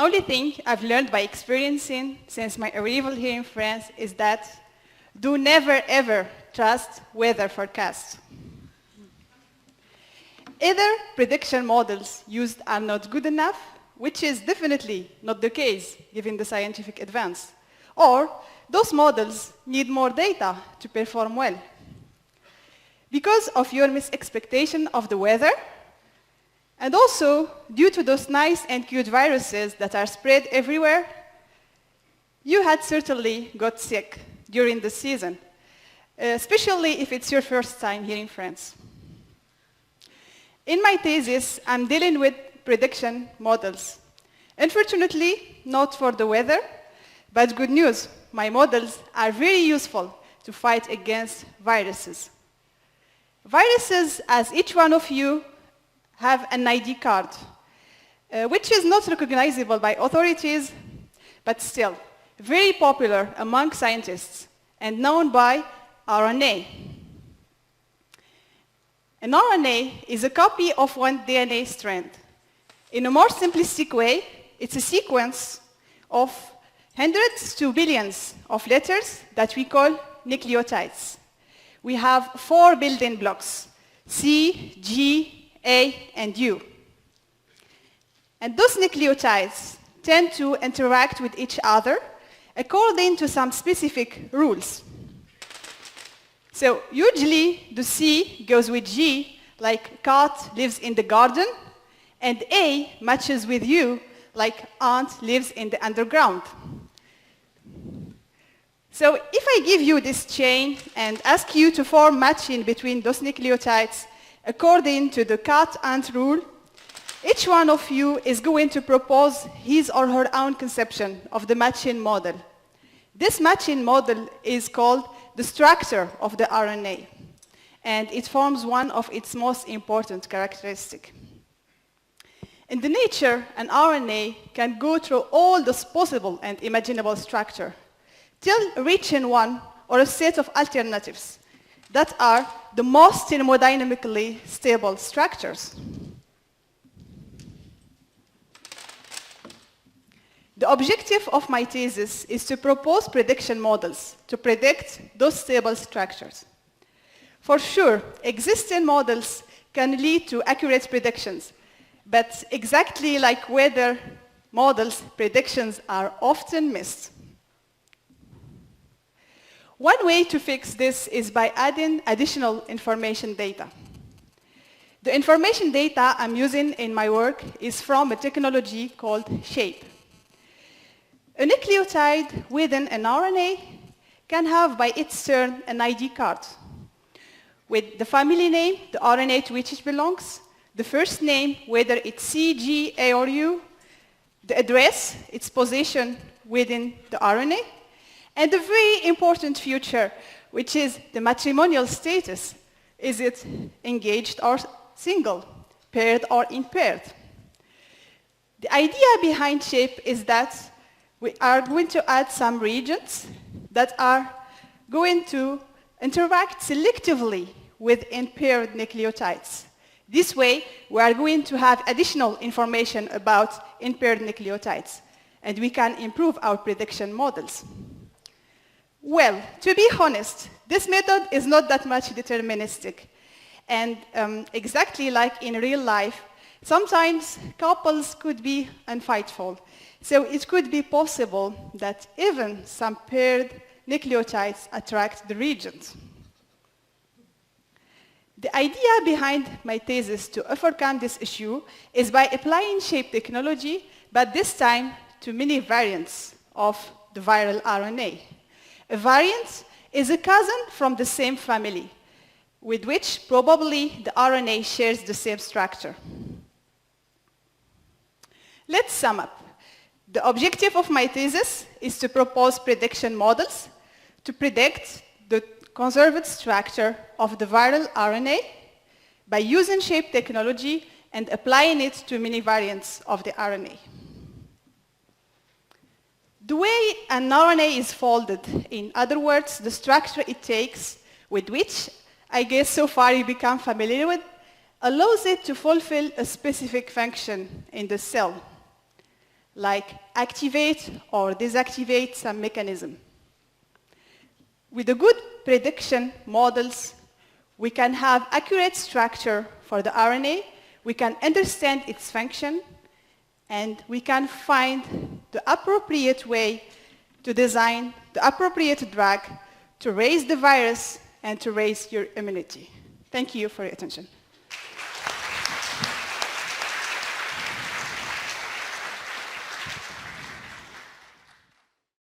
only thing I've learned by experiencing since my arrival here in France is that do never ever trust weather forecasts. Either prediction models used are not good enough, which is definitely not the case given the scientific advance, or those models need more data to perform well. Because of your misexpectation of the weather, and also due to those nice and cute viruses that are spread everywhere, you had certainly got sick during the season, especially if it's your first time here in France. In my thesis, I'm dealing with prediction models. Unfortunately, not for the weather, but good news, my models are very useful to fight against viruses. Viruses, as each one of you, have an ID card, which is not recognizable by authorities, but still very popular among scientists and known by RNA. An RNA is a copy of one DNA strand. In a more simplistic way, it's a sequence of hundreds to billions of letters that we call nucleotides. We have 4 building blocks, C, G, A, and U. And those nucleotides tend to interact with each other according to some specific rules. So usually the C goes with G, like cat lives in the garden, and A matches with U, like ant lives in the underground. So if I give you this chain and ask you to form matching between those nucleotides according to the cat-ant rule, each one of you is going to propose his or her own conception of the matching model. This matching model is called the structure of the RNA, and it forms one of its most important characteristics. In the nature, an RNA can go through all those possible and imaginable structures till reaching one or a set of alternatives that are the most thermodynamically stable structures. The objective of my thesis is to propose prediction models to predict those stable structures. For sure, existing models can lead to accurate predictions, but exactly like weather models, predictions are often missed. One way to fix this is by adding additional information data. The information data I'm using in my work is from a technology called SHAPE. A nucleotide within an RNA can have by its turn an ID card with the family name, the RNA to which it belongs, the first name, whether it's C, G, A, or U, the address, its position within the RNA, and a very important feature, which is the matrimonial status. Is it engaged or single, paired or impaired? The idea behind SHAPE is that we are going to add some regions that are going to interact selectively with impaired nucleotides. This way, we are going to have additional information about impaired nucleotides, and we can improve our prediction models. Well, to be honest, this method is not that much deterministic. And exactly like in real life, sometimes couples could be unfaithful. So it could be possible that even some paired nucleotides attract the regions. The idea behind my thesis to overcome this issue is by applying SHAPE technology, but this time to many variants of the viral RNA. A variant is a cousin from the same family, with which probably the RNA shares the same structure. Let's sum up. The objective of my thesis is to propose prediction models to predict the conserved structure of the viral RNA by using SHAPE technology and applying it to many variants of the RNA. The way an RNA is folded, in other words, the structure it takes, with which I guess so far you become familiar with, allows it to fulfill a specific function in the cell. like activate or deactivate some mechanism. With the good prediction models, we can have accurate structure for the RNA, we can understand its function, and we can find the appropriate way to design the appropriate drug to raise the virus and to raise your immunity. Thank you for your attention.